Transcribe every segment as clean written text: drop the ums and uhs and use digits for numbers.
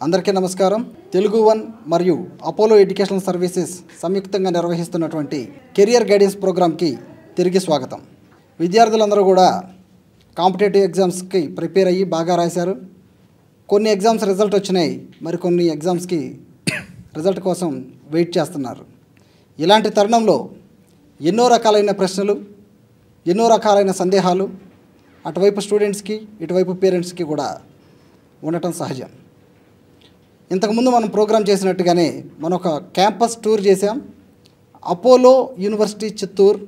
అందరికీ నమస్కారం. తెలుగు వన్ మరియు అపోలో ఎడ్యుకేషనల్ సర్వీసెస్ సంయుక్తంగా నిర్వహిస్తున్నటువంటి కెరియర్ గైడెన్స్ ప్రోగ్రామ్కి తిరిగి స్వాగతం. విద్యార్థులందరూ కూడా కాంపిటేటివ్ ఎగ్జామ్స్కి ప్రిపేర్ అయ్యి బాగా రాశారు. కొన్ని ఎగ్జామ్స్ రిజల్ట్ వచ్చినాయి, మరికొన్ని ఎగ్జామ్స్కి రిజల్ట్ కోసం వెయిట్ చేస్తున్నారు. ఇలాంటి తరుణంలో ఎన్నో రకాలైన ప్రశ్నలు, ఎన్నో రకాలైన సందేహాలు అటువైపు స్టూడెంట్స్కి ఇటువైపు పేరెంట్స్కి కూడా ఉండటం సహజం. ఇంతకుముందు మనం ప్రోగ్రాం చేసినట్టుగానే మనం ఒక క్యాంపస్ టూర్ చేసాం. అపోలో యూనివర్సిటీ చిత్తూరు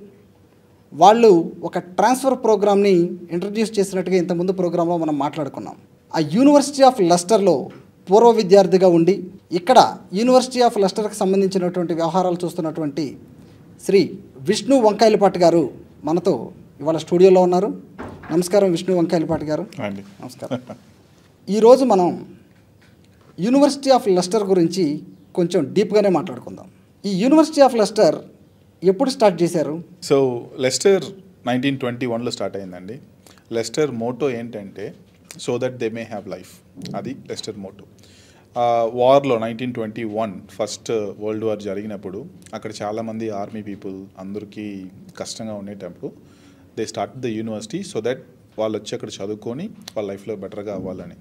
వాళ్ళు ఒక ట్రాన్స్ఫర్ ప్రోగ్రామ్ని ఇంట్రడ్యూస్ చేసినట్టుగా ఇంతకుముందు ప్రోగ్రాంలో మనం మాట్లాడుకున్నాం. ఆ యూనివర్సిటీ ఆఫ్ లెస్టర్లో పూర్వ విద్యార్థిగా ఉండి ఇక్కడ యూనివర్సిటీ ఆఫ్ లెస్టర్కి సంబంధించినటువంటి వ్యవహారాలు చూస్తున్నటువంటి శ్రీ విష్ణు వంకాయలపాటి గారు మనతో ఇవాళ స్టూడియోలో ఉన్నారు. నమస్కారం విష్ణు వంకాయలపాటి గారు. నమస్కారం. ఈరోజు మనం యూనివర్సిటీ ఆఫ్ లెస్టర్ గురించి కొంచెం డీప్గానే మాట్లాడుకుందాం. ఈ యూనివర్సిటీ ఆఫ్ లెస్టర్ ఎప్పుడు స్టార్ట్ చేశారు? సో లెస్టర్ 1921లో స్టార్ట్ అయిందండి. లెస్టర్ మోటో ఏంటంటే so that they may have life, అది లెస్టర్ మోటో. వార్లో 1921 ఫస్ట్ వరల్డ్ వార్ జరిగినప్పుడు అక్కడ చాలామంది ఆర్మీ పీపుల్ అందరికీ కష్టంగా ఉండేటప్పుడు they start the university so that వాళ్ళు వచ్చి అక్కడ చదువుకొని వాళ్ళ లైఫ్లో బెటర్గా అవ్వాలని.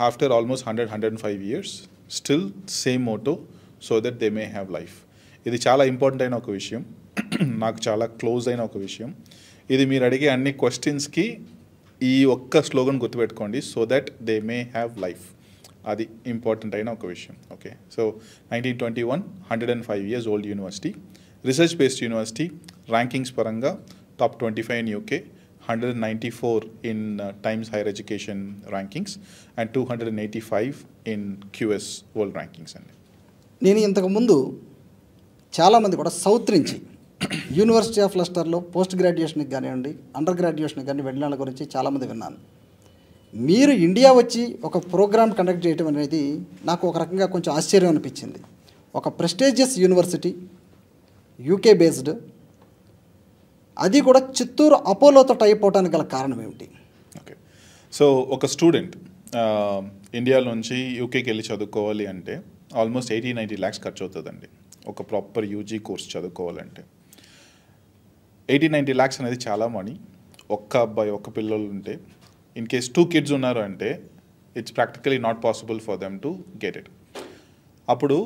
After almost 105 years still same motto, so that they may have life. ఇది చాలా ఇంపార్టెంట్ అయిన ఒక విషయం, నాకు చాలా క్లోజ్ అయిన ఒక విషయం. ఇది మీరు అడిగే అన్ని క్వశ్చన్స్కి ఈ ఒక్క స్లోగన్ గుర్తుపెట్టుకోండి, so that they may have life. అది ఇంపార్టెంట్ అయిన ఒక విషయం. Okay, so 1921 105 years old university, research based university. Rankings పరంగా top 25 in UK, 194 in Times Higher Education rankings and 285 in QS World rankings అండి. నేను ఇంతకుముందు చాలామంది కూడా సౌత్ నుంచి యూనివర్సిటీ ఆఫ్ లెస్టర్లో పోస్ట్ గ్రాడ్యుయేషన్కి కానివ్వండి, అండర్ గ్రాడ్యుయేషన్కి కానీ వెళ్ళిన వాళ్ళ గురించి చాలామంది విన్నాను. మీరు ఇండియా వచ్చి ఒక ప్రోగ్రామ్ కండక్ట్ చేయడం అనేది నాకు ఒక రకంగా కొంచెం ఆశ్చర్యం అనిపించింది. ఒక ప్రెస్టీజియస్ యూనివర్సిటీ, యూకే బేస్డ్, అది కూడా చిత్తూరు అపోలోతో టైప్ అవడానికి గల కారణం ఏమిటి? ఓకే, సో ఒక స్టూడెంట్ ఇండియాలోంచి యూకేకి వెళ్ళి చదువుకోవాలి అంటే ఆల్మోస్ట్ 80-90 lakhs ఖర్చు అవుతుందండి. ఒక ప్రాపర్ యూజీ కోర్స్ చదువుకోవాలంటే 80-90 lakhs అనేది చాలా మనీ. ఒక్క అబ్బాయి ఒక్క పిల్లలు ఉంటే, ఇన్ కేస్ 2 kids ఉన్నారు అంటే it's practically not possible for them to get it. అప్పుడు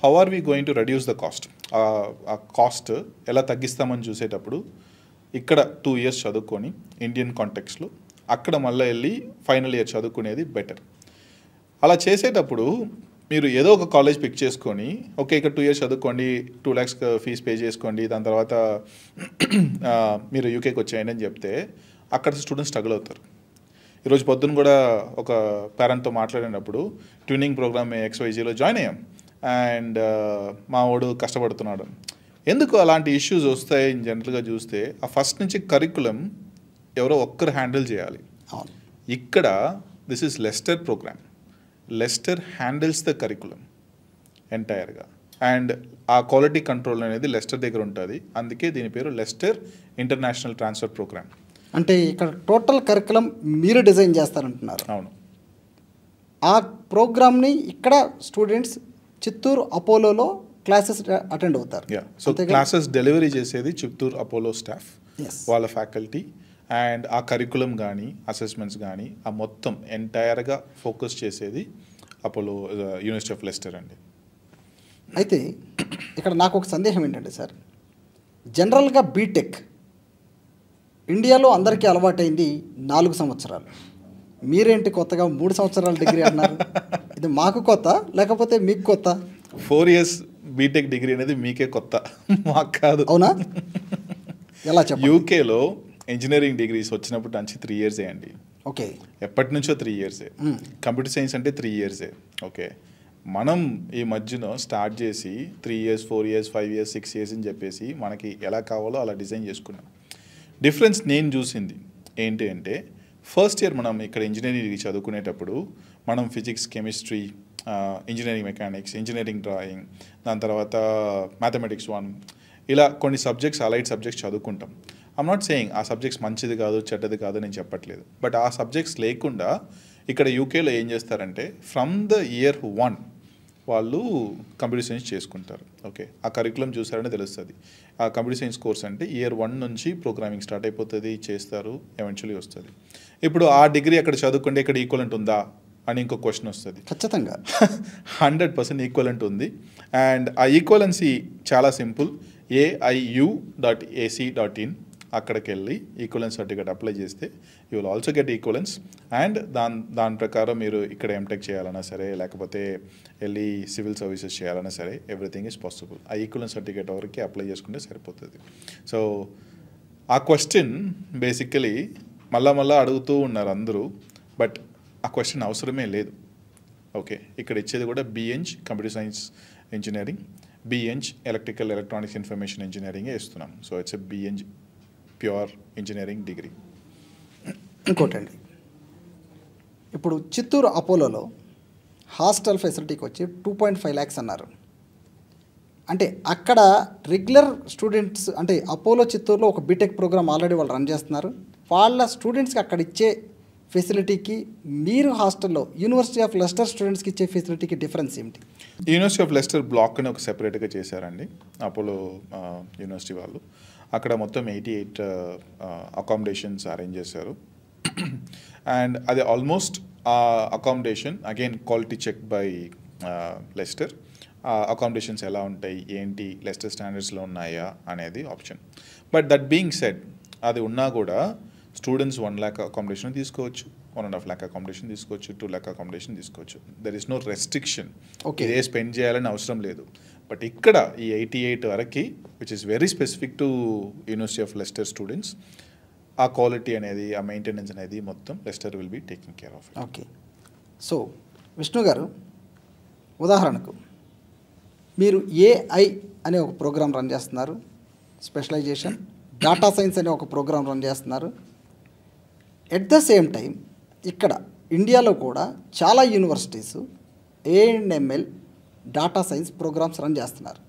how are we going to reduce the cost? ఆ కాస్ట్ ఎలా తగ్గిస్తామని చూసేటప్పుడు ఇక్కడ 2 years చదువుకొని ఇండియన్ కాంటెక్స్లో అక్కడ మళ్ళీ వెళ్ళి ఫైనల్ ఇయర్ చదువుకునేది బెటర్. అలా చేసేటప్పుడు మీరు ఏదో ఒక కాలేజ్ పిక్ చేసుకొని ఓకే ఇక్కడ 2 years చదువుకోండి, 2 lakhs ఫీజు పే చేసుకోండి, దాని తర్వాత మీరు యూకేకి వచ్చేయండి అని చెప్తే అక్కడ స్టూడెంట్స్ స్ట్రగుల్ అవుతారు. ఈరోజు పొద్దున్న కూడా ఒక పేరెంట్తో మాట్లాడినప్పుడు ట్యూనింగ్ ప్రోగ్రామ్ XYZలో జాయిన్ అయ్యాం అండ్ మా వాడు కష్టపడుతున్నాడు. ఎందుకు అలాంటి ఇష్యూస్ వస్తాయి జనరల్గా చూస్తే ఆ ఫస్ట్ నుంచి కరికులం ఎవరో ఒక్కరు హ్యాండిల్ చేయాలి. ఇక్కడ this is Leicester program. Leicester handles the curriculum ఎంటైర్గా అండ్ ఆ క్వాలిటీ కంట్రోల్ అనేది లెస్టర్ దగ్గర ఉంటుంది. అందుకే దీని పేరు లెస్టర్ ఇంటర్నేషనల్ ట్రాన్స్ఫర్ ప్రోగ్రామ్. అంటే ఇక్కడ టోటల్ కరికులం మీరు డిజైన్ చేస్తారంటున్నారు? అవును. ఆ ప్రోగ్రామ్ని ఇక్కడ స్టూడెంట్స్ చిత్తూరు అపోలోలో క్లాసెస్ అటెండ్ అవుతారు. సో క్లాసెస్ డెలివరీ చేసేది చిత్తూరు అపోలో స్టాఫ్, వాళ్ళ ఫ్యాకల్టీ అండ్ ఆ కరికులం కానీ అసెస్మెంట్స్ కానీ ఆ మొత్తం ఎంటైర్గా ఫోకస్ చేసేది అపోలో యూనివర్సిటీ ఆఫ్ లెస్టర్ అండి. అయితే ఇక్కడ నాకు ఒక సందేహం ఏంటంటే సార్, జనరల్గా బీటెక్ ఇండియాలో అందరికీ అలవాటైంది 4 సంవత్సరాలు. మీరేంటి కొత్తగా 3 సంవత్సరాల డిగ్రీ అన్నారు? ఇది మాకు కొత్త లేకపోతే మీకు కొత్త? 4 years బీటెక్ డిగ్రీ అనేది మీకే కొత్త, మాకు కాదు. అవునా? ఎలా చెప్పండి. యూకేలో ఇంజనీరింగ్ డిగ్రీస్ వచ్చినప్పుడు నుంచి 3 years అండి. ఓకే, ఎప్పటి నుంచో 3 years. కంప్యూటర్ సైన్స్ అంటే 3 years. ఓకే, మనం ఈ మధ్యన స్టార్ట్ చేసి 3 years 4 years 5 years 6 years అని చెప్పేసి మనకి ఎలా కావాలో అలా డిజైన్ చేసుకున్నాం. డిఫరెన్స్ నేను చూసింది ఏంటి అంటే ఫస్ట్ ఇయర్ మనం ఇక్కడ ఇంజనీరింగ్ డిగ్రీ చదువుకునేటప్పుడు మనం physics, chemistry, engineering mechanics, engineering drawing, దాని తర్వాత మ్యాథమెటిక్స్ 1 ఇలా కొన్ని సబ్జెక్ట్స్, అలైడ్ సబ్జెక్ట్స్ చదువుకుంటాం. ఐమ్ నాట్ సేయింగ్ ఆ సబ్జెక్ట్స్ మంచిది కాదు చెడ్డది కాదు నేను చెప్పట్లేదు. బట్ ఆ సబ్జెక్ట్స్ లేకుండా ఇక్కడ యూకేలో ఏం చేస్తారంటే ఫ్రమ్ ద ఇయర్ 1 వాళ్ళు కంప్యూటర్ సైన్స్ చేసుకుంటారు. ఓకే, ఆ కరికులం చూసారంటే తెలుస్తుంది. ఆ కంప్యూటర్ సైన్స్ కోర్స్ అంటే ఇయర్ 1 నుంచి ప్రోగ్రామింగ్ స్టార్ట్ అయిపోతుంది, చేస్తారు, ఎవెన్చువలీ వస్తుంది. ఇప్పుడు ఆ డిగ్రీ అక్కడ చదువుకుంటే ఇక్కడ ఈక్వలెంట్ ఉందా అని ఇంకో క్వశ్చన్ వస్తుంది. ఖచ్చితంగా 100% ఈక్వలెంట్ ఉంది. అండ్ ఆ ఈక్వలెన్సీ చాలా సింపుల్. aiu.ac.in అక్కడికి వెళ్ళి ఈక్వలెన్స్ సర్టిఫికేట్ అప్లై చేస్తే you will also get equivalence. And దాని ప్రకారం మీరు ఇక్కడ ఎంటెక్ చేయాలన్నా సరే, లేకపోతే వెళ్ళి సివిల్ సర్వీసెస్ చేయాలన్నా సరే, ఎవ్రీథింగ్ ఈజ్ పాసిబుల్. ఆ ఈక్వలెన్స్ సర్టిఫికేట్ వరకు అప్లై చేసుకుంటే సరిపోతుంది. సో ఆ క్వశ్చన్ బేసికలీ మళ్ళా అడుగుతూ ఉన్నారు అందరూ, బట్ ఆ క్వశ్చన్ అవసరమే లేదు. ఓకే, ఇక్కడ ఇచ్చేది కూడా BEng computer science engineering, BEng electronics information ఇంజనీరింగే ఇస్తున్నాం. So it's a BEng pure engineering degree. ఇంకోటండి, ఇప్పుడు చిత్తూరు అపోలోలో హాస్టల్ ఫెసిలిటీకి వచ్చి 2.5 lakhs అన్నారు. అంటే అక్కడ రెగ్యులర్ స్టూడెంట్స్ అంటే అపోలో చిత్తూరులో ఒక బీటెక్ ప్రోగ్రామ్ ఆల్రెడీ వాళ్ళు రన్ చేస్తున్నారు. వాళ్ళ స్టూడెంట్స్కి అక్కడ ఇచ్చే ఫెసిలిటీకి మీరు హాస్టల్లో యూనివర్సిటీ ఆఫ్ లెస్టర్ స్టూడెంట్స్కి ఇచ్చే ఫెసిలిటీకి డిఫరెన్స్ ఏమిటి? యూనివర్సిటీ ఆఫ్ లెస్టర్ బ్లాక్ అని ఒక సెపరేట్గా చేశారండి అపోలో యూనివర్సిటీ వాళ్ళు. అక్కడ మొత్తం 88 అకామిడేషన్స్ అరేంజ్ చేశారు. అండ్ అది almost accommodation again quality check by Leicester. Accommodations ఎలా ఉంటాయి, ఏంటి, లెస్టర్ స్టాండర్డ్స్లో ఉన్నాయా అనేది option. But that being said, అది ఉన్నా కూడా స్టూడెంట్స్ 1 lakh అకామిడేషన్ తీసుకోవచ్చు, 1.5 lakh అకామిడేషన్ తీసుకోవచ్చు, 2 lakh అకామిడేషన్ తీసుకోవచ్చు. There is no restriction. Okay, ఏ స్పెండ్ చేయాలని అవసరం లేదు. బట్ ఇక్కడ ఈ 88 వరకు which is very specific to university of Leicester students, ఆ క్వాలిటీ అనేది, ఆ మెయింటెనెన్స్ అనేది మొత్తం Leicester will be taking care of. Okay, so Vishnu గారు, ఉదాహరణకు మీరు ఏఐ అనే ఒక ప్రోగ్రామ్ రన్ చేస్తున్నారు, స్పెషలైజేషన్ డేటా సైన్స్ అనే ఒక ప్రోగ్రామ్ రన్ చేస్తున్నారు. ఎట్ ద సేమ్ టైం ఇక్కడ ఇండియాలో కూడా చాలా universities AI and ML data science programs run చేస్తున్నారు.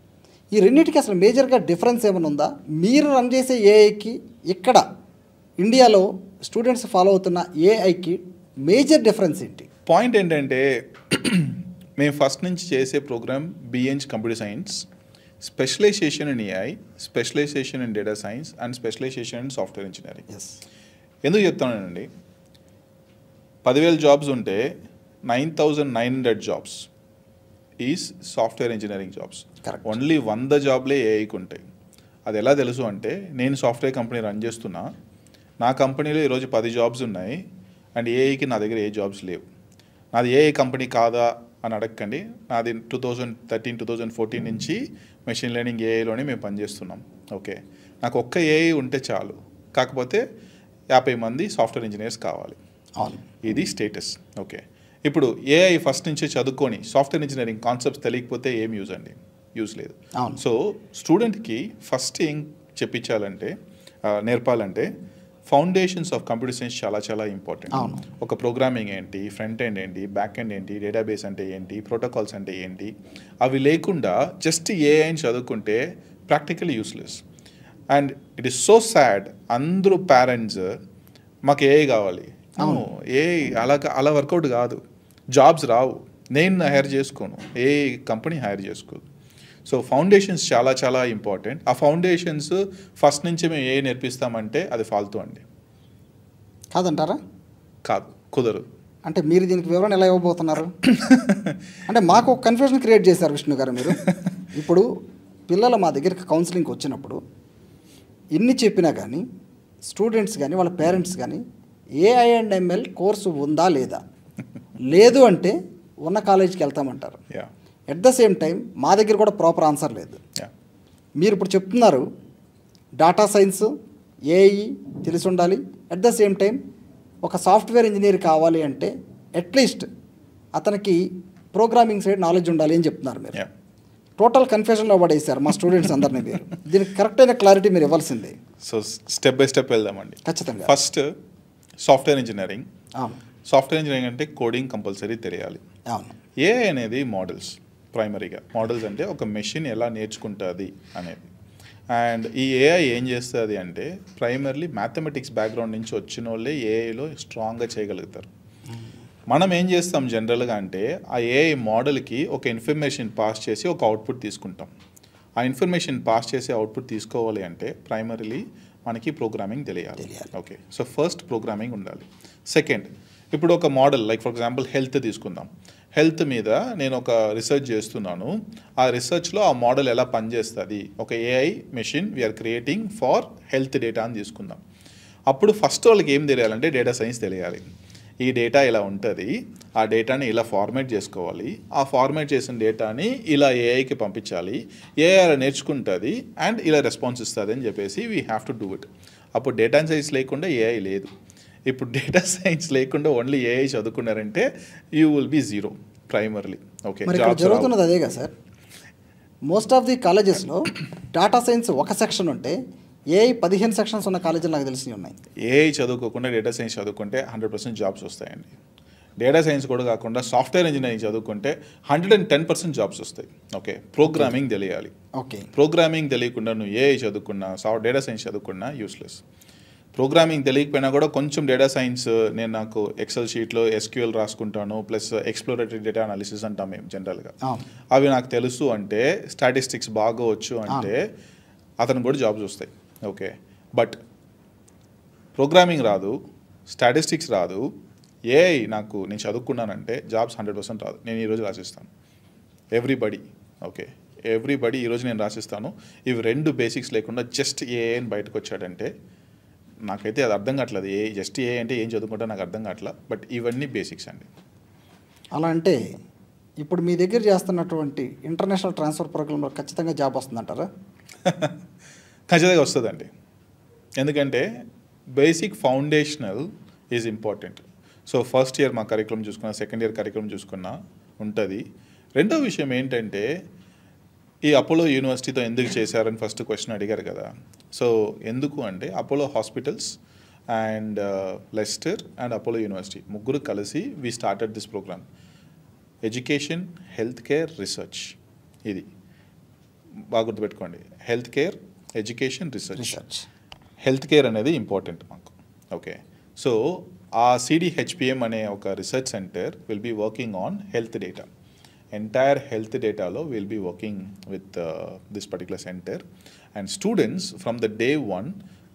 ఈ రెండింటికి అసలు మేజర్గా డిఫరెన్స్ ఏమైనా ఉందా? మీరు రన్ చేసే ఏఐకి ఇక్కడ ఇండియాలో స్టూడెంట్స్ ఫాలో అవుతున్న ఏఐకి మేజర్ డిఫరెన్స్ ఏంటి? పాయింట్ ఏంటంటే మేము ఫస్ట్ నుంచి చేసే program BEng computer science, specialization in AI, specialization in data science and specialization in software engineering. ఎందుకు చెప్తానండి, 10,000 జాబ్స్ ఉంటే 9,900 jobs is software engineering jobs. Only 100 జాబ్లే ఏఐకి ఉంటాయి. అది ఎలా తెలుసు అంటే, నేను సాఫ్ట్వేర్ కంపెనీ రన్ చేస్తున్నా, నా కంపెనీలో ఈరోజు 10 జాబ్స్ ఉన్నాయి అండ్ ఏఐకి నా దగ్గర ఏ జాబ్స్ లేవు. నాది ఏఐ కంపెనీ కాదా అని అడగకండి. నాది 2013-2014 నుంచి మెషిన్ లెర్నింగ్ ఏఐలోనే మేము పనిచేస్తున్నాం. ఓకే, నాకు ఒక్క ఏఐ ఉంటే చాలు, కాకపోతే 50 మంది సాఫ్ట్వేర్ ఇంజనీర్స్ కావాలి. ఇది స్టేటస్. ఓకే, ఇప్పుడు ఏఐ ఫస్ట్ నుంచి చదువుకొని సాఫ్ట్వేర్ ఇంజనీరింగ్ కాన్సెప్ట్స్ తెలియకపోతే ఏం యూజ్ అండి? యూజ్ లేదు. సో స్టూడెంట్కి ఫస్ట్ ఏం చెప్పించాలంటే, నేర్పాలంటే ఫౌండేషన్స్ ఆఫ్ కంప్యూటర్ సైన్స్ చాలా చాలా ఇంపార్టెంట్. ఒక ప్రోగ్రామింగ్ ఏంటి, ఫ్రంట్ ఎండ్ ఏంటి, బ్యాక్ ఎండ్ ఏంటి, డేటాబేస్ అంటే ఏంటి, ప్రోటోకాల్స్ అంటే ఏంటి, అవి లేకుండా జస్ట్ ఏఐని చదువుకుంటే practically useless. And it is so sad, అందరూ పేరెంట్స్ మాకు ఏఐ కావాలి, ఏఐ అలా వర్కౌట్ కాదు, జాబ్స్ రావు, నేను హైర్ చేసుకోను, ఏ కంపెనీ హైర్ చేసుకోదు. సో ఫౌండేషన్స్ చాలా చాలా ఇంపార్టెంట్. ఆ ఫౌండేషన్స్ ఫస్ట్ నుంచి మేము ఏ నేర్పిస్తామంటే అది ఫాల్తూ అండి. కాదంటారా? కాదు, కుదరదు. అంటే మీరు దీనికి వివరణ ఎలా ఇవ్వబోతున్నారు? అంటే మాకు ఒక కన్ఫ్యూజన్ క్రియేట్ చేశారు విష్ణు గారు మీరు. ఇప్పుడు పిల్లలు మా దగ్గరికి కౌన్సిలింగ్కి వచ్చినప్పుడు ఇన్ని చెప్పినా కానీ స్టూడెంట్స్ కానీ వాళ్ళ పేరెంట్స్ కానీ ఏఐ అండ్ ఎంఎల్ కోర్సు ఉందా లేదా, లేదు అంటే ఉన్న కాలేజీకి వెళ్తామంటారు. ఎట్ ద సేమ్ టైం మా దగ్గర కూడా ప్రాపర్ ఆన్సర్ లేదు. మీరు ఇప్పుడు చెప్తున్నారు డేటా సైన్స్, ఏఐ తెలిసి ఉండాలి, ఎట్ ద సేమ్ టైం ఒక సాఫ్ట్వేర్ ఇంజనీర్ కావాలి అంటే అట్లీస్ట్ అతనికి ప్రోగ్రామింగ్ సైడ్ నాలెడ్జ్ ఉండాలి అని చెప్తున్నారు మీరు. టోటల్ కన్ఫ్యూజన్లో పడేశారు మా స్టూడెంట్స్ అందరినీ. మీరు దీనికి కరెక్ట్ అయిన క్లారిటీ మీరు ఇవ్వాల్సిందే. సో స్టెప్ బై స్టెప్ వెళ్దామండి. ఖచ్చితంగా. First software engineering. Software engineering అంటే కోడింగ్ కంపల్సరీ తెలియాలి. ఏఐ అనేది మోడల్స్, ప్రైమరీగా మోడల్స్ అంటే ఒక మెషిన్ ఎలా నేర్చుకుంటుంది అనేది. అండ్ ఈ ఏఐ ఏం చేస్తుంది అంటే ప్రైమర్లీ మ్యాథమెటిక్స్ బ్యాక్గ్రౌండ్ నుంచి వచ్చిన వాళ్ళే ఏఐలో స్ట్రాంగ్గా చేయగలుగుతారు. మనం ఏం చేస్తాం జనరల్గా అంటే ఆ ఏఐ మోడల్కి ఒక ఇన్ఫర్మేషన్ పాస్ చేసి ఒక అవుట్పుట్ తీసుకుంటాం. ఆ ఇన్ఫర్మేషన్ పాస్ చేసి అవుట్పుట్ తీసుకోవాలి అంటే ప్రైమరీలీ మనకి ప్రోగ్రామింగ్ తెలియాలి. ఓకే, సో ఫస్ట్ ప్రోగ్రామింగ్ ఉండాలి. సెకండ్, ఇప్పుడు ఒక model like for example health తీసుకుందాం. హెల్త్ మీద నేను ఒక రీసెర్చ్ చేస్తున్నాను. ఆ రీసెర్చ్లో ఆ మోడల్ ఎలా పనిచేస్తుంది, ఒక AI machine we are creating for health data అని తీసుకుందాం. అప్పుడు ఫస్ట్ వాళ్ళకి ఏం తెలియాలంటే డేటా సైన్స్ తెలియాలి. ఈ డేటా ఇలా ఉంటుంది, ఆ డేటాని ఇలా ఫార్మాట్ చేసుకోవాలి, ఆ ఫార్మాట్ చేసిన డేటాని ఇలా ఏఐకి పంపించాలి, ఏఐ అలా నేర్చుకుంటుంది అండ్ ఇలా రెస్పాన్స్ ఇస్తుంది అని చెప్పేసి we have to do it. అప్పుడు డేటా సైన్స్ లేకుండా ఏఐ లేదు. ఇప్పుడు డేటా సైన్స్ లేకుండా ఓన్లీ ఏఐ చదువుకున్నారంటే you will be zero primarily. Okay, జరుగుతున్నది అదేగా సార్. మోస్ట్ ఆఫ్ ది కాలేజెస్లో డేటా సైన్స్ ఒక సెక్షన్ ఉంటే ఏఐ 15 సెక్షన్స్ ఉన్న కాలేజీలు నాకు తెలిసి ఉన్నాయి. ఏఐ చదువుకోకుండా డేటా సైన్స్ చదువుకుంటే 100% జాబ్స్ వస్తాయండి. డేటా సైన్స్ కూడా కాకుండా సాఫ్ట్వేర్ ఇంజనీరింగ్ చదువుకుంటే 110% జాబ్స్ వస్తాయి. ఓకే, ప్రోగ్రామింగ్ తెలియాలి. ఓకే, ప్రోగ్రామింగ్ తెలియకుండా నువ్వు ఏఐ చదువుకున్నా డేటా సైన్స్ చదువుకున్నా యూస్లెస్. ప్రోగ్రామింగ్ తెలియకపోయినా కూడా కొంచెం డేటా సైన్స్ నేను నాకు ఎక్సెల్ షీట్లో ఎస్క్యూఎల్ రాసుకుంటాను ప్లస్ ఎక్స్ప్లోరేటరీ డేటా అనాలిసిస్ అంటాం మేము జనరల్గా. అవి నాకు తెలుసు అంటే స్టాటిస్టిక్స్ బాగా వచ్చు అంటే అతను కూడా జాబ్స్ వస్తాయి. ఓకే, బట్ ప్రోగ్రామింగ్ రాదు, స్టాటిస్టిక్స్ రాదు, ఏఐ నేను చదువుకున్నానంటే జాబ్స్ 100% రాదు. నేను ఈరోజు రాసిస్తాను ఎవ్రీబడి. ఓకే, ఎవ్రీబడి ఈరోజు నేను రాసిస్తాను. ఇవి 2 బేసిక్స్ లేకుండా జస్ట్ ఏఐ అని బయటకు వచ్చాడంటే నాకైతే అది అర్థం కావట్లేదు. జస్ట్ ఏఐ అంటే ఏం చదువుకుంటా నాకు అర్థం కావట్లేదు. బట్ ఇవన్నీ బేసిక్స్ అండి. అలా అంటే ఇప్పుడు మీ దగ్గర చేస్తున్నటువంటి ఇంటర్నేషనల్ ట్రాన్స్ఫర్ ప్రోగ్రాంలో ఖచ్చితంగా జాబ్ వస్తుందంటారా? ఖచ్చితంగా వస్తుందండి. ఎందుకంటే basic foundational is important. So first year మా కరికులం చూసుకున్నా, సెకండ్ ఇయర్ కరికులం చూసుకున్నా ఉంటుంది. రెండో విషయం ఏంటంటే ఈ అపోలో యూనివర్సిటీతో ఎందుకు చేశారని ఫస్ట్ క్వశ్చన్ అడిగారు కదా. సో ఎందుకు అంటే Apollo hospitals and Leicester and Apollo university ముగ్గురు కలిసి we started this program. Education, health care, research. ఇది బాగా గుర్తుపెట్టుకోండి, health care, education, research. Health care అనేది ఇంపార్టెంట్ మాకు. ఓకే, సో ఆ సిడిహెచ్పిఎం అనే ఒక research center will be working on health data. Entire health డేటాలో will be working with this particular center. And students from the day 1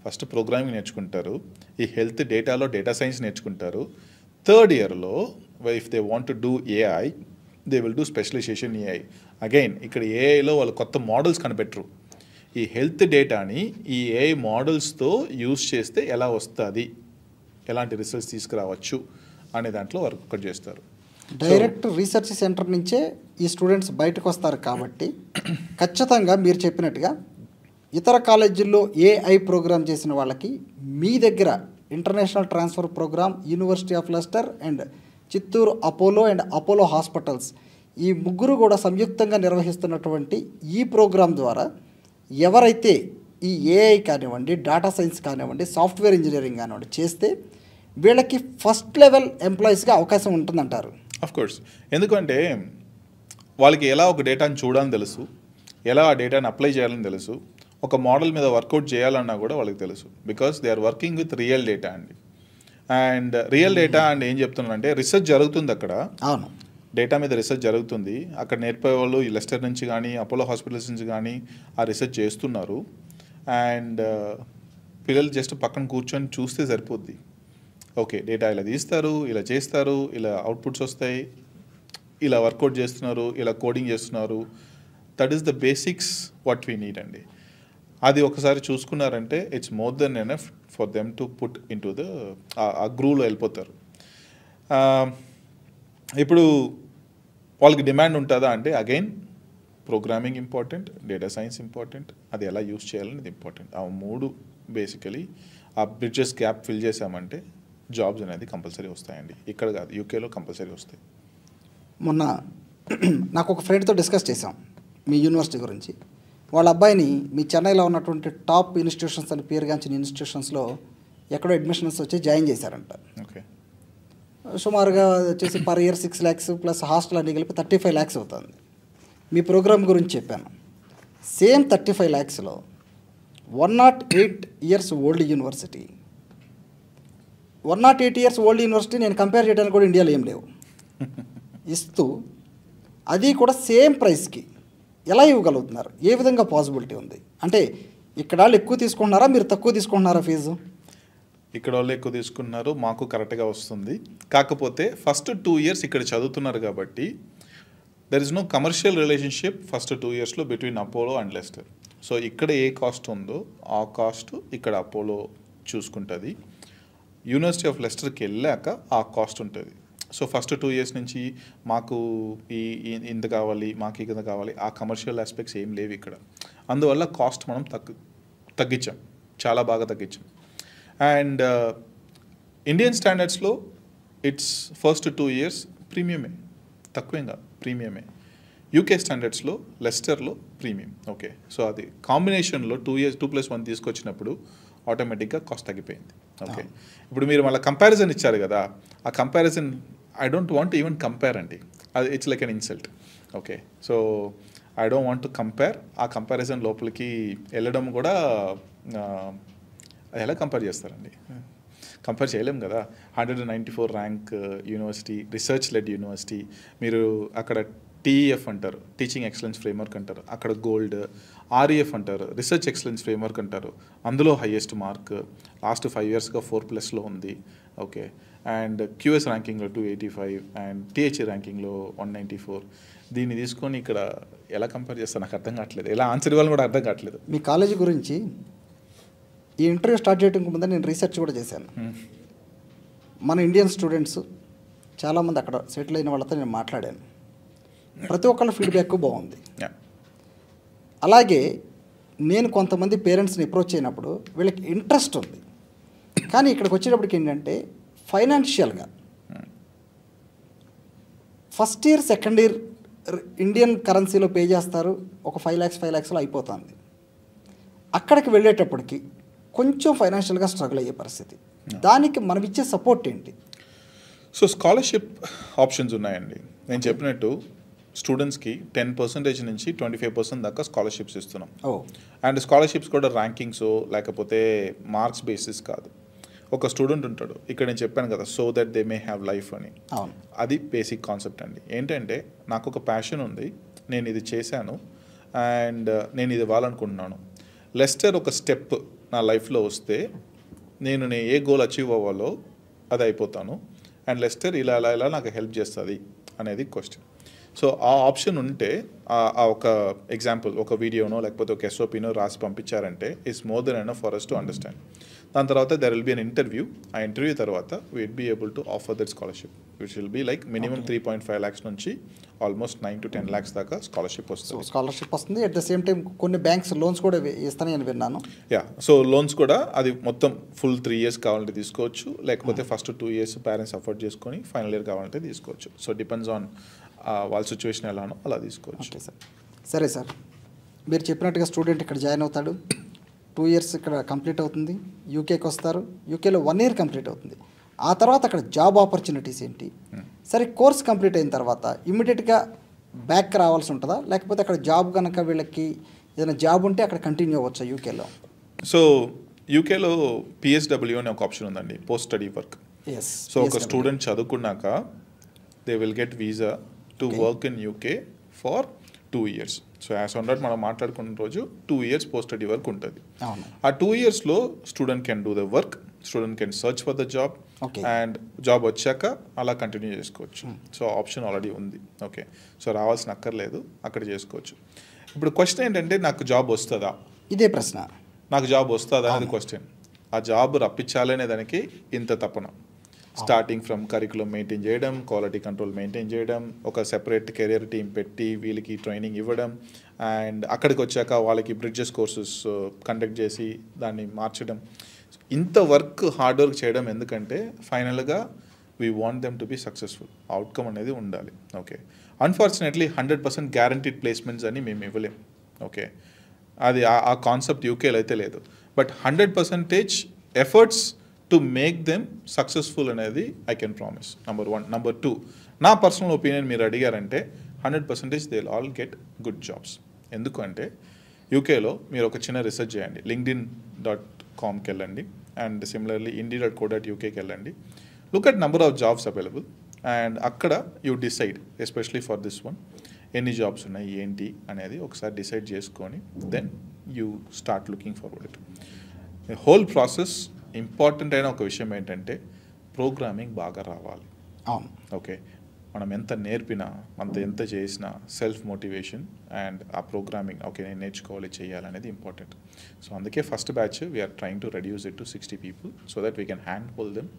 first programming నేర్చుకుంటారు, ఈ health డేటాలో data science నేర్చుకుంటారు. Third ఇయర్లో if they want to do AI they will do specialization AI. Again ఇక్కడ ఏఐలో వాళ్ళు కొత్త మోడల్స్ కనిపెట్టరు. ఈ హెల్త్ డేటాని ఈ ఏఐ మోడల్స్తో యూజ్ చేస్తే ఎలా వస్తుంది, ఎలాంటి రిసల్ట్స్ తీసుకురావచ్చు అనే దాంట్లో వర్క్ చేస్తారు. డైరెక్ట్ రీసెర్చ్ సెంటర్ నుంచే ఈ స్టూడెంట్స్ బయటకు వస్తారు కాబట్టి ఖచ్చితంగా మీరు చెప్పినట్టుగా ఇతర కాలేజీల్లో ఏఐ ప్రోగ్రామ్ చేసిన వాళ్ళకి మీ దగ్గర international transfer program, university of Leicester and Chittoor Apollo and Apollo hospitals ఈ ముగ్గురు కూడా సంయుక్తంగా నిర్వహిస్తున్నటువంటి ఈ ప్రోగ్రాం ద్వారా ఎవరైతే ఈ ఏఐ కానివ్వండి, డేటా సైన్స్ కానివ్వండి, సాఫ్ట్వేర్ ఇంజనీరింగ్ కానివ్వండి చేస్తే వీళ్ళకి ఫస్ట్ లెవెల్ ఎంప్లాయీస్గా అవకాశం ఉంటుందంటారు. ఆఫ్ కోర్స్, ఎందుకంటే వాళ్ళకి ఎలా ఒక డేటాని చూడాలని తెలుసు, ఎలా ఆ డేటాని అప్లై చేయాలని తెలుసు, ఒక మోడల్ మీద వర్కౌట్ చేయాలన్నా కూడా వాళ్ళకి తెలుసు. Because they are working with real data అండి. అండ్ రియల్ డేటా అండ్ ఏం చెప్తున్నానంటే రీసెర్చ్ జరుగుతుంది అక్కడ. అవును, డేటా మీద రీసెర్చ్ జరుగుతుంది. అక్కడ నేర్పే వాళ్ళు ఈ లెస్టర్ నుంచి కానీ అపోలో హాస్పిటల్స్ నుంచి కానీ ఆ రీసెర్చ్ చేస్తున్నారు. అండ్ పిల్లలు జస్ట్ పక్కన కూర్చొని చూస్తే సరిపోద్ది. ఓకే, డేటా ఇలా తీస్తారు, ఇలా చేస్తారు, ఇలా అవుట్పుట్స్ వస్తాయి, ఇలా వర్కౌట్ చేస్తున్నారు, ఇలా కోడింగ్ చేస్తున్నారు. That is the basics what we need అండి. అది ఒకసారి చూసుకున్నారంటే it's more than enough for them to put in to the ఆ గ్రూవ్లో వెళ్ళిపోతారు. ఇప్పుడు వాళ్ళకి డిమాండ్ ఉంటుందా అంటే again programming important, data science important, అది ఎలా యూస్ చేయాలనేది ఇంపార్టెంట్. ఆ 3 బేసికలీ ఆ బ్రిడ్జెస్ గ్యాప్ ఫిల్ చేసామంటే జాబ్స్ అనేది కంపల్సరీ వస్తాయండి. ఇక్కడ కాదు, యూకేలో కంపల్సరీ వస్తాయి. మొన్న నాకు ఒక ఫ్రెండ్తో డిస్కస్ చేశాం మీ యూనివర్సిటీ గురించి. వాళ్ళ అబ్బాయిని మీ చెన్నైలో ఉన్నటువంటి టాప్ ఇన్స్టిట్యూషన్స్ అని పేరుగాంచిన ఇన్స్టిట్యూషన్స్లో ఎక్కడో అడ్మిషన్స్ వచ్చి జాయిన్ చేశారంట. ఓకే, సుమారుగా వచ్చేసి per year 6 lakhs plus hostel అన్ని కలిపి 35 lakhs అవుతుంది. మీ ప్రోగ్రామ్ గురించి చెప్పాను. Same 35 lakhsలో 108 years old university 108 years old university నేను కంపేర్ చేయడానికి కూడా ఇండియాలో ఏం లేవు ఇస్తూ అది కూడా సేమ్ ప్రైస్కి ఎలా ఇవ్వగలుగుతున్నారు? ఏ విధంగా పాసిబిలిటీ ఉంది? అంటే ఇక్కడ వాళ్ళు ఎక్కువ తీసుకుంటున్నారా, మీరు తక్కువ తీసుకుంటున్నారా ఫీజు? ఇక్కడ వాళ్ళు ఎక్కువ తీసుకున్నారు, మాకు కరెక్ట్గా వస్తుంది. కాకపోతే ఫస్ట్ 2 ఇయర్స్ ఇక్కడ చదువుతున్నారు కాబట్టి there is no commercial relationship first 2 ఇయర్స్లో between Apollo and Leicester. So ఇక్కడ ఏ కాస్ట్ ఉందో ఆ కాస్ట్ ఇక్కడ అపోలో చూసుకుంటుంది. యూనివర్సిటీ ఆఫ్ లెస్టర్కి వెళ్ళాక ఆ కాస్ట్ ఉంటుంది. సో ఫస్ట్ 2 ఇయర్స్ నుంచి మాకు ఇంత కావాలి, మాకు ఇంత కావాలి, ఆ కమర్షియల్ ఆస్పెక్ట్స్ ఏం లేవు ఇక్కడ. అందువల్ల కాస్ట్ మనం తగ్గించాం, చాలా బాగా తగ్గించాం. అండ్ ఇండియన్ స్టాండర్డ్స్లో ఇట్స్ ఫస్ట్ 2 ఇయర్స్ ప్రీమియమే, తక్కువేగా ప్రీమియమే. యూకే స్టాండర్డ్స్లో లెస్టర్లో ప్రీమియం. ఓకే, సో అది కాంబినేషన్లో 2 ఇయర్స్ 2+1 తీసుకొచ్చినప్పుడు ఆటోమేటిక్గా కాస్ట్ తగ్గిపోయింది. ఓకే, ఇప్పుడు మీరు మళ్ళీ కంపారిజన్ ఇచ్చారు కదా, ఆ comparison I don't want even compare అండి, అది it's like an insult. Okay, so I don't want to compare. ఆ కంపారిజన్ లోపలికి వెళ్ళడం కూడా ఎలా కంపేర్ చేస్తారండి? కంపేర్ చేయలేం కదా. 194 rank university, research led university, మీరు అక్కడ TEF అంటారు, టీచింగ్ ఎక్సలెన్స్ ఫ్రేమ్వర్క్ అంటారు, అక్కడ గోల్డ్. REF అంటారు, రీసెర్చ్ ఎక్సలెన్స్ ఫ్రేమ్వర్క్ అంటారు, అందులో హైయెస్ట్ మార్క్ లాస్ట్ 5 ఇయర్స్గా 4+లో ఉంది. ఓకే, అండ్ QS ర్యాంకింగ్లో 285 అండ్ THE ర్యాంకింగ్లో 194. దీన్ని తీసుకొని ఇక్కడ ఎలా కంపేర్ చేస్తాను నాకు అర్థం కావట్లేదు, ఎలా ఆన్సర్ ఇవ్వాలని కూడా అర్థం కావట్లేదు. మీ కాలేజీ గురించి ఈ ఇంటర్వ్యూ స్టార్ట్ చేయడానికి ముందు నేను రీసెర్చ్ కూడా చేశాను. మన ఇండియన్ స్టూడెంట్స్ చాలామంది అక్కడ సెటిల్ అయిన వాళ్ళతో నేను మాట్లాడాను. ప్రతి ఒక్కళ్ళ ఫీడ్బ్యాక్ బాగుంది. అలాగే నేను కొంతమంది పేరెంట్స్ని అప్రోచ్ అయినప్పుడు వీళ్ళకి ఇంట్రెస్ట్ ఉంది, కానీ ఇక్కడికి వచ్చేటప్పటికి ఏంటంటే ఫైనాన్షియల్గా first year second year Indian కరెన్సీలో పే చేస్తారు, ఒక 5 lakhsలో అయిపోతుంది. అక్కడికి వెళ్ళేటప్పటికి కొంచెం ఫైనాన్షియల్గా స్ట్రగుల్ అయ్యే పరిస్థితి. దానికి మనం ఇచ్చే సపోర్ట్ ఏంటి? సో స్కాలర్షిప్ ఆప్షన్స్ ఉన్నాయండి. నేను చెప్పినట్టు స్టూడెంట్స్కి 10% నుంచి 25% దాకా స్కాలర్షిప్స్ ఇస్తున్నాం. అండ్ స్కాలర్షిప్స్ కూడా ర్యాంకింగ్స్ లేకపోతే మార్క్స్ బేసిస్ కాదు. ఒక స్టూడెంట్ ఉంటాడు, ఇక్కడ నేను చెప్పాను కదా, so that they may have life అని. అది బేసిక్ కాన్సెప్ట్ అండి. ఏంటంటే నాకు ఒక ప్యాషన్ ఉంది, నేను ఇది చేశాను అండ్ నేను ఇది ఇవ్వాలనుకుంటున్నాను. లెస్టర్ ఒక స్టెప్ నా లైఫ్లో వస్తే నేను ఏ గోల్ అచీవ్ అవ్వాలో అది అయిపోతాను, అండ్ లెస్టర్ ఇలా ఇలా ఇలా నాకు హెల్ప్ చేస్తుంది అనేది క్వశ్చన్. సో ఆ ఆప్షన్ ఉంటే ఆ ఒక ఎగ్జాంపుల్, ఒక వీడియోనో లేకపోతే ఒక SOPనో రాసి పంపించారంటే it's more than enough for us to understand. దాని తర్వాత there will be an interview. ఆ ఇంటర్వ్యూ తర్వాత will be able to offer that scholarship which will be like minimum 3.5 lakhs నుంచి ఆల్మోస్ట్ 9 to 10 lakhs దాకా స్కాలర్షిప్ వస్తుంది. Scholarship వస్తుంది. At the same time కొన్ని banks loans కూడా ఇస్తానని విన్నాను. సో లోన్స్ కూడా అది మొత్తం ఫుల్ 3 years కావాలంటే తీసుకోవచ్చు, లేకపోతే ఫస్ట్ 2 years పేరెంట్స్ అఫోర్డ్ చేసుకొని ఫైనల్ ఇయర్ కావాలంటే తీసుకోవచ్చు. సో డిపెండ్స్ ఆన్ వాళ్ళ సిచ్యువేషన్ ఎలానో అలా తీసుకోవచ్చు. Okay sir. సరే సార్, మీరు చెప్పినట్టుగా స్టూడెంట్ ఇక్కడ జాయిన్ అవుతాడు, 2 years ఇక్కడ కంప్లీట్ అవుతుంది, యూకేకి వస్తారు, యూకేలో 1 year కంప్లీట్ అవుతుంది. ఆ తర్వాత అక్కడ జాబ్ ఆపర్చునిటీస్ ఏంటి? సరే, కోర్స్ కంప్లీట్ అయిన తర్వాత ఇమ్మీడియట్గా బ్యాక్ రావాల్సి ఉంటుందా, లేకపోతే అక్కడ జాబ్ కనుక వీళ్ళకి ఏదైనా జాబ్ ఉంటే అక్కడ కంటిన్యూ అవ్వచ్చా యూకేలో? సో యూకేలో PSW అనే ఒక ఆప్షన్ ఉందండి, పోస్ట్ స్టడీ వర్క్. సో ఒక స్టూడెంట్ చదువుకున్నాక they will get visa to work in UK for 2 years. So as on that మనం మాట్లాడుకున్న రోజు 2 years పోస్ట్ స్టడీ వర్క్ ఉంటుంది. ఆ 2 yearsలో student can do the work, student can search for the job, and job వచ్చాక అలా continue చేసుకోవచ్చు. So option already ఉంది. ఓకే, సో రావాల్సిన అక్కర్లేదు, అక్కడ చేసుకోవచ్చు. ఇప్పుడు క్వశ్చన్ ఏంటంటే నాకు జాబ్ వస్తుందా? ఇదే ప్రశ్న, నాకు జాబ్ వస్తుందా అనేది క్వశ్చన్. ఆ జాబ్ రప్పించాలనే దానికి ఇంత తపన. స్టార్టింగ్ ఫ్రమ్ కరికులం మెయింటైన్ చేయడం, క్వాలిటీ కంట్రోల్ మెయింటైన్ చేయడం, ఒక సెపరేట్ కెరియర్ టీం పెట్టి వీళ్ళకి ట్రైనింగ్ ఇవ్వడం, అండ్ అక్కడికి వచ్చాక వాళ్ళకి బ్రిడ్జెస్ కోర్సెస్ కండక్ట్ చేసి దాన్ని మార్చడం, ఇంత వర్క్ హార్డ్ వర్క్ చేయడం ఎందుకంటే ఫైనల్గా we want them to be successful. Outcome అనేది ఉండాలి. ఓకే, అన్ఫార్చునేట్లీ 100% గ్యారంటీడ్ ప్లేస్మెంట్స్ అని మేము ఇవ్వలేం. ఓకే, అది ఆ కాన్సెప్ట్ యూకేలో అయితే లేదు. But 100% efforts to make them successful అనేది I can promise. Number 1. Number 2, నా పర్సనల్ ఒపీనియన్ మీరు అడిగారంటే 100% they will all get good jobs. ఎందుకంటే యూకేలో మీరు ఒక చిన్న రీసెర్చ్ చేయండి, linkedin.comకి వెళ్ళండి, అండ్ సిమిలర్లీ indeed.co.uk వెళ్ళండి. Look at number of jobs available and అక్కడ you decide especially for this one ఎన్ని జాబ్స్ ఉన్నాయి ఏంటి అనేది ఒకసారి డిసైడ్ చేసుకొని then you start looking forward it. Whole process important అయిన ఒక విషయం ఏంటంటే ప్రోగ్రామింగ్ బాగా రావాలి. అవును. ఓకే, మనం ఎంత నేర్పినా ఎంత చేసినా సెల్ఫ్ మోటివేషన్ అండ్ ఆ ప్రోగ్రామింగ్ ఓకే నేను నేర్చుకోవాలి చేయాలనేది ఇంపార్టెంట్. సో అందుకే first batch we are trying to reduce it to 60 people so that we can hand hold them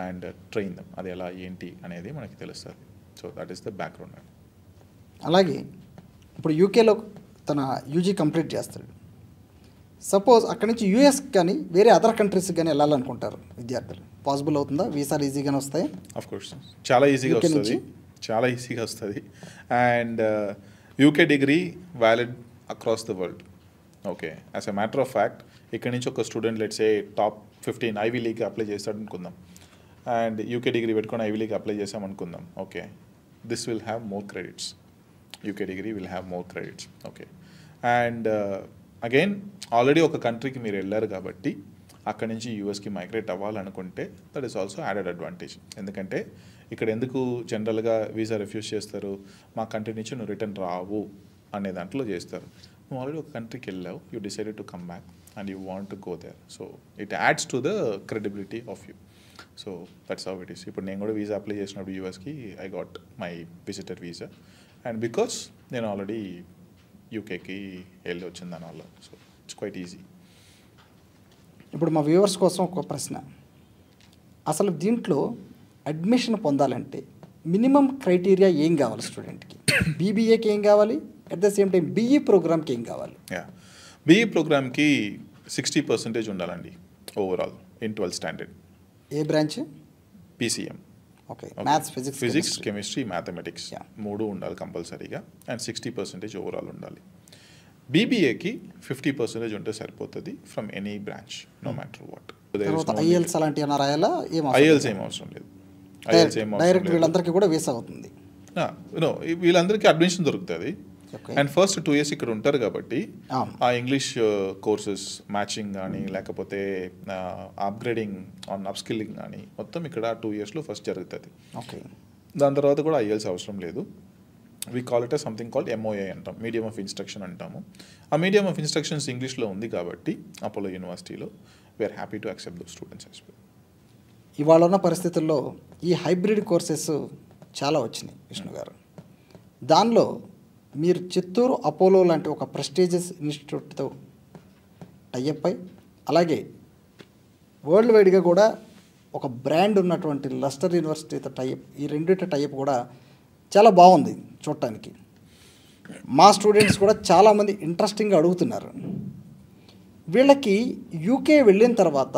and train them. అది ఎలా ఏంటి అనేది మనకి తెలుస్తుంది. So that is the background. అలాగే ఇప్పుడు యూకేలో తన యూజీ కంప్లీట్ చేస్తాడు. సపోజ్ అక్కడి నుంచి యూఎస్ కానీ వేరే అదర్ కంట్రీస్కి కానీ వెళ్ళాలనుకుంటారు విద్యార్థులు, పాసిబుల్ అవుతుందా? వీసాలు ఈజీగానే వస్తాయి? ఆఫ్ కోర్స్ చాలా ఈజీగా UK వస్తుంది, నుంచి? చాలా ఈజీగా వస్తుంది. And UK degree valid across the world. Okay, as a matter of fact ఇక్కడ నుంచి ఒక student let's a top 15 Ivy League apply చేస్తాడు అనుకుందాం, అండ్ యూకే డిగ్రీ పెట్టుకొని ఐవీ లీగ్ అప్లై చేసాం అనుకుందాం. Okay, this will have more credits. UK degree will have more credits. Okay, and again already ఒక కంట్రీకి మీరు వెళ్ళారు కాబట్టి అక్కడి నుంచి యూఎస్కి మైగ్రేట్ అవ్వాలనుకుంటే that is also added advantage. ఎందుకంటే ఇక్కడ ఎందుకు జనరల్గా వీసా రిఫ్యూజ్ చేస్తారు, మా కంట్రీ నుంచి నువ్వు రిటర్న్ రావు అనే దాంట్లో చేస్తారు. నువ్వు ఆల్రెడీ ఒక కంట్రీకి వెళ్ళావు, you decided to come back and you want to go there. So it adds to the credibility of you. So that's how it is. ఇప్పుడు నేను కూడా వీసా అప్లై చేసినప్పుడు యూఎస్కి I got my visitor visa and because నేను already యూకేకి వెళ్ళి వచ్చింది దానివల్ల. So it's quite easy. ఇప్పుడు మా వ్యూవర్స్ కోసం ఒక ప్రశ్న. అసలు దీంట్లో అడ్మిషన్ పొందాలంటే మినిమం క్రైటీరియా ఏం కావాలి స్టూడెంట్కి? బీబీఏకి ఏం కావాలి, at the same time BE ప్రోగ్రామ్కి ఏం కావాలి? బీఈ ప్రోగ్రామ్కి 60% ఉండాలండి overall in 12th standard. A branch? PCM. Okay, maths, physics, chemistry, mathematics 3 ఉండాలి కంపల్సరీగా అండ్ 60% ఓవరాల్ ఉండాలి. బీబీఏకి 50% ఉంటే సరిపోతుంది from any branch no matter what. తర్వాత ఐఎల్స్ అలాంటివి అన్న రాయాలా? ఐఎల్స్ ఏం అవసరం లేదు. డైరెక్ట్ వీళ్ళందరికీ కూడా వీసా అవుతుంది. నో, వీళ్ళందరికీ అడ్మిషన్ దొరుకుతుంది. అండ్ ఫస్ట్ 2 years ఇక్కడ ఉంటారు కాబట్టి ఆ ఇంగ్లీష్ కోర్సెస్ మ్యాచింగ్ కానీ లేకపోతే అప్గ్రేడింగ్ ఆన్ అప్స్కిల్లింగ్ కానీ మొత్తం ఇక్కడ 2 yearsలో ఫస్ట్ జరుగుతుంది. ఓకే, దాని తర్వాత కూడా ఐఎల్స్ అవసరం లేదు. We call it something called MOA అంటాం, మీడియం ఆఫ్ ఇన్స్ట్రక్షన్ అంటాము. ఆ మీడియం ఆఫ్ ఇన్స్ట్రక్షన్స్ ఇంగ్లీష్లో ఉంది కాబట్టి అపోలో యూనివర్సిటీలో we are happy to accept those students as well. ఇవాళ ఉన్న పరిస్థితుల్లో ఈ హైబ్రిడ్ కోర్సెస్ చాలా వచ్చినాయి విష్ణు గారు. దానిలో మీరు చిత్తూరు అపోలో లాంటి ఒక ప్రెస్టీజియస్ ఇన్స్టిట్యూట్తో టైఅప్ అయి, అలాగే వరల్డ్ వైడ్గా కూడా ఒక బ్రాండ్ ఉన్నటువంటి లెస్టర్ యూనివర్సిటీతో టైఅప్, ఈ రెండింటి టైఅప్ కూడా చాలా బాగుంది చూడటానికి. మా స్టూడెంట్స్ కూడా చాలామంది ఇంట్రెస్టింగ్గా అడుగుతున్నారు. వీళ్ళకి యూకే వెళ్ళిన తర్వాత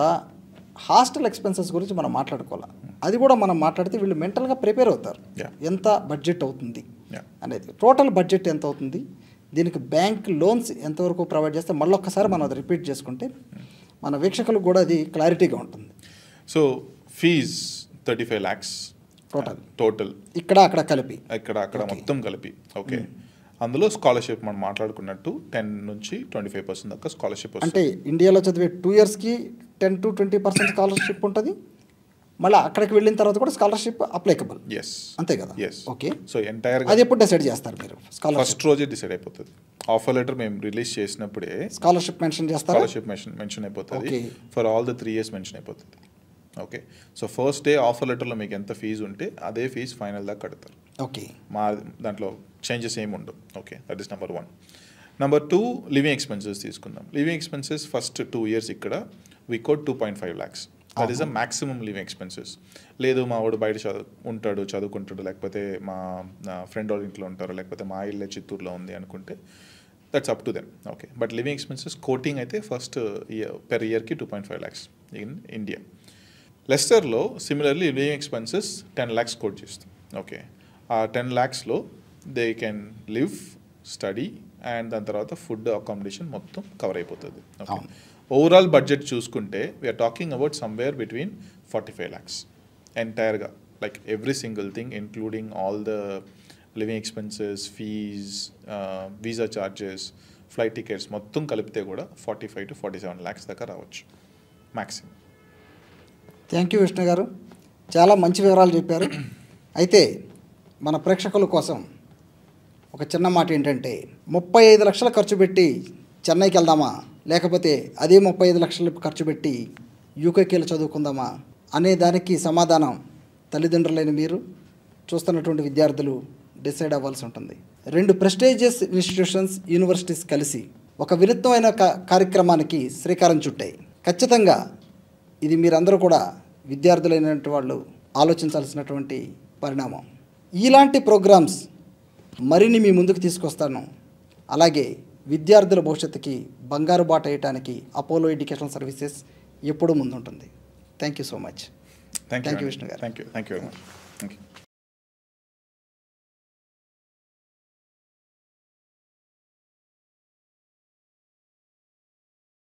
హాస్టల్ ఎక్స్పెన్సెస్ గురించి మనం మాట్లాడుకోవాలి. అది కూడా మనం మాట్లాడితే వీళ్ళు మెంటల్గా ప్రిపేర్ అవుతారు. ఎంత బడ్జెట్ అవుతుంది అనేది, టోటల్ బడ్జెట్ ఎంత అవుతుంది, దీనికి బ్యాంక్ లోన్స్ ఎంతవరకు ప్రొవైడ్ చేస్తే మళ్ళీ ఒక్కసారి మనం అది రిపీట్ చేసుకుంటే మన వీక్షకులకు కూడా అది క్లారిటీగా ఉంటుంది. సో ఫీజ్ 35 lakhs టోటల్ ఇక్కడ అక్కడ మొత్తం కలిపి. ఓకే, అందులో స్కాలర్షిప్ మనం మాట్లాడుకున్నట్టు 10 నుంచి 25% దాకా స్కాలర్షిప్ వస్తుంది. అంటే ఇండియాలో చదివే 2 yearsకి 10 to 20% స్కాలర్షిప్ ఉంటుంది. మళ్ళీ అక్కడికి వెళ్ళిన తర్వాత కూడా స్కాలర్షిప్ అప్లైకబుల్. ఎస్, అంతే కదా? ఓకే. సో ఎంటైర్ అది ఎప్పుడు డిసైడ్ చేస్తారు మీరు? ఫస్ట్ రోజే డిసైడ్ అయిపోతుంది. ఆఫర్ లెటర్ మేము రిలీజ్ చేసినప్పుడే స్కాలర్షిప్ మెన్షన్ చేస్తారు. స్కాలర్షిప్ మెన్షన్ అయిపోతుంది. For all the 3 years mention అయిపోతుంది. Okay, so first day offer లెటర్లో మీకు ఎంత ఫీజు ఉంటే అదే ఫీజు ఫైనల్ దాకా కడతారు. ఓకే, మా దాంట్లో చేంజెస్ ఏమి ఉండవు. Okay, that is number 1. Number 2, living expenses తీసుకుందాం. లివింగ్ ఎక్స్పెన్సెస్ ఫస్ట్ 2 years ఇక్కడ we quote 2.5 lakhs. That is a maximum living expenses. లేదు మా వాడు బయట చదువుకుంటాడు, లేకపోతే మా ఫ్రెండ్ వాళ్ళ ఇంట్లో ఉంటారు, లేకపోతే మా ఇల్లే చిత్తూరులో ఉంది అనుకుంటే that's up to them. Okay, but living expenses quoting అయితే ఫస్ట్ పెర్ ఇయర్కి 2.5 lakhs ఇన్ ఇండియా. లెస్టర్లో similarly living expenses 10 lakhs quote చేస్తాం. ఓకే, ఆ 10 lakhsలో they can live, study and దాని తర్వాత ఫుడ్, అకామిడేషన్ మొత్తం కవర్ అయిపోతుంది. ఓకే, ఓవరాల్ బడ్జెట్ చూసుకుంటే we're talking about somewhere between 45 lakhs ఎంటైర్గా, like every single thing including all the living expenses, fees, visa charges, flight tickets మొత్తం కలిపితే కూడా 45 to 47 lakhs దాకా రావచ్చు మ్యాక్సిమం. థ్యాంక్ యూ విష్ణు గారు, చాలా మంచి వివరాలు చెప్పారు. అయితే మన ప్రేక్షకుల కోసం ఒక చిన్న మాట ఏంటంటే, 35 లక్షలు ఖర్చు పెట్టి చెన్నైకి వెళ్దామా, లేకపోతే అదే 35 లక్షలు ఖర్చు పెట్టి యూకేకి వెళ్ళి చదువుకుందామా అనే దానికి సమాధానం తల్లిదండ్రులైన మీరు, చూస్తున్నటువంటి విద్యార్థులు డిసైడ్ అవ్వాల్సి ఉంటుంది. 2 ప్రెస్టీజియస్ ఇన్స్టిట్యూషన్స్, యూనివర్సిటీస్ కలిసి ఒక వినూత్నమైన కార్యక్రమానికి శ్రీకారం చుట్టాయి. ఖచ్చితంగా ఇది మీరందరూ కూడా విద్యార్థులైనటువంటి వాళ్ళు ఆలోచించాల్సినటువంటి పరిణామం. ఇలాంటి ప్రోగ్రామ్స్ మరిన్ని మీ ముందుకు తీసుకొస్తాను. అలాగే విద్యార్థుల భవిష్యత్తుకి బంగారు బాట వేయడానికి అపోలో ఎడ్యుకేషనల్ సర్వీసెస్ ఎప్పుడూ ముందుంటుంది. Thank you so much. Thank you Vishnu గారు. Thank you very much. Thank you.